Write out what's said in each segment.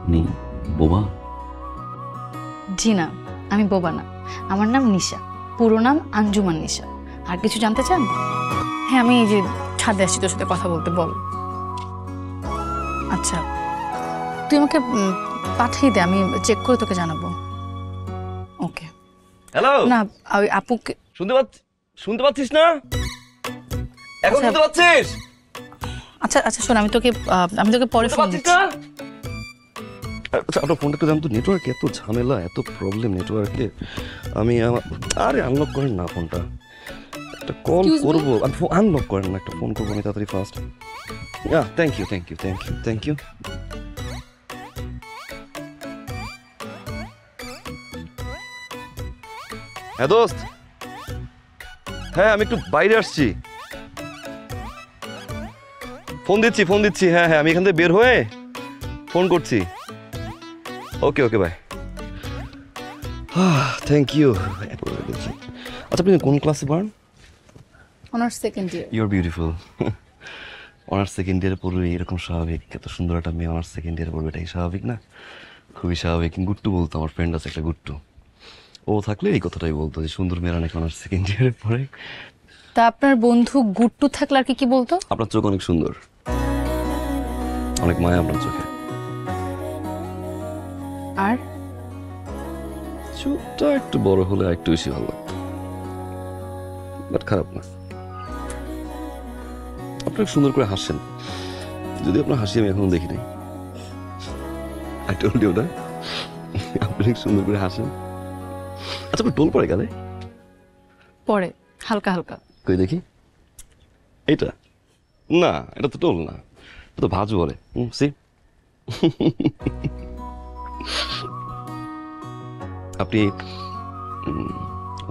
আপনি বোবা? জি না, আমি বোবা না। আমার নাম নিশা, পুরো নাম আঞ্জুমান নিশা। আর কিছু জানতে চান? হ্যাঁ, আমি এই যে ছাদে আসছি তোর সাথে কথা বলতে, বল। আচ্ছা, তুই আমাকে পাঠিয়ে দে, আমি চেক করে তোকে জানাবো। ওকে। হ্যালো, না, ওই আপুকে শুনতে পাচ্ছিস না? এখন শুনতে পাচ্ছিস? আচ্ছা আচ্ছা, শোন, আমি তোকে পরে ফোন দিচ্ছি। আচ্ছা, আপনার ফোনটা একটু জানতো, নেটওয়ার্ক এত ঝামেলা, এত প্রবলেম নেটওয়ার্কে। আমি আরে আনলক করেন না ফোনটা, একটা কল করবো। আনলক করেন না, একটা ফোন করবো আমি তাড়াতাড়ি fast. Thank you thank you thank you thank you. হ্যাঁ দোস্ত, হ্যাঁ আমি একটু বাইরে আসছি, ফোন দিচ্ছি। হ্যাঁ হ্যাঁ, আমি এখান থেকে বের হয়ে ফোন করছি। Okay okay, bye. Thank you. আচ্ছা, আপনি কোন ক্লাসে পড়েন? Honours second year. Your beautiful. Honours second ইয়ারে পড়বে, এরকম স্বাভাবিক। এত সুন্দর একটা মেয়ে অনার্স সেকেন্ড ইয়ারে পড়বে, এটাই স্বাভাবিক না? খুবই স্বাভাবিক। গুট্টু বলতো, আমার ফ্রেন্ড আছে একটা গুট্টু, ও থাকলে এই কথাটাই বলতো যে সুন্দর মেয়েরা নাকি অনার্স সেকেন্ড ইয়ারে পড়ে। তা আপনার বন্ধু গুট্টু থাকলে আর কি বলতো? আপনার চোখ অনেক সুন্দর, অনেক মায়া আপনার চোখে। আর চোখটা একটু বড় হলে একটু বেশি ভালো লাগতো, বাট খারাপ না। আপনি সুন্দর করে হাসেন, যদি আপনার হাসি আমি এখনো দেখি নাই। আই টোল্ড ইউ না, আপনি সুন্দর করে হাসেন। আচ্ছা, আপনার টোল পড়ে গেলে? পরে হালকা হালকা। কই দেখি, এইটা না, এটা তো টোল না, এটা তো ভাজু বলে। সি, আপনি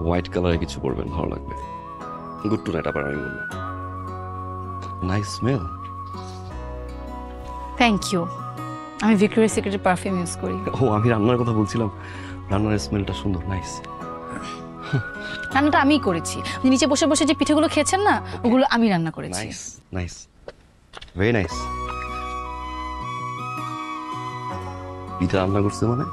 হোয়াইট কালারের কিছু পরবেন, ভালো লাগবে। গুড টু নাইট, আবার আমি বলবো। Nice smell. Thank you. আমি ভিক্টোরিয়া সিক্রেটের পারফিউম ইউজ করি। ও, আমি রান্নার কথা বলছিলাম, রান্নার স্মেলটা সুন্দর, নাইস। রান্নাটা আমিই করেছি। নিচে বসে বসে যে পিঠেগুলো খেয়েছেন না, ওগুলো আমি রান্না করেছি। Nice nice, very nice. পিঠা রান্না করছে মানে?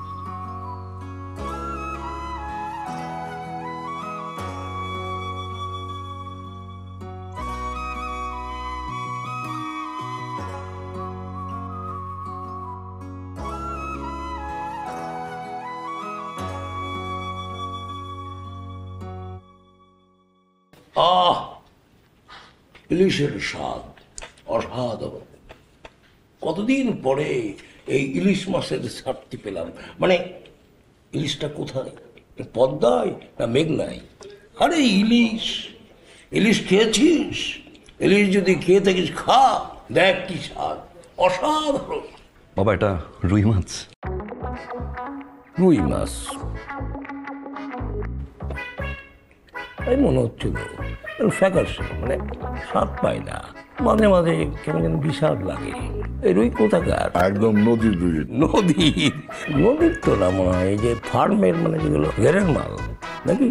আহ, ইলিশের স্বাদ অসাধারণ। কতদিন পরে এই ইলিশ মাছের স্বাদটি পেলাম। মানে ইলিশটা কোথায়, পদ্মায় না মেঘনায়? আরে ইলিশ, ইলিশ খেয়েছিস? ইলিশ যদি খেয়ে থাকিস, খা, দেখ কি স্বাদ, অসাধারণ। বাবা, এটা রুই মাছ। রুই মাছ তাই মনে হচ্ছিল, ফ্যাকাশে, মানে স্বাদ পায় না, মাঝে মাঝে কেমন যেন বিষাদ লাগে। এই রুই কোথাকার? একদম নদীর রুই। নদীর তো না মনে হয়, এই যে ফার্মের, মানে যেগুলো ঘেরের মাল নাকি।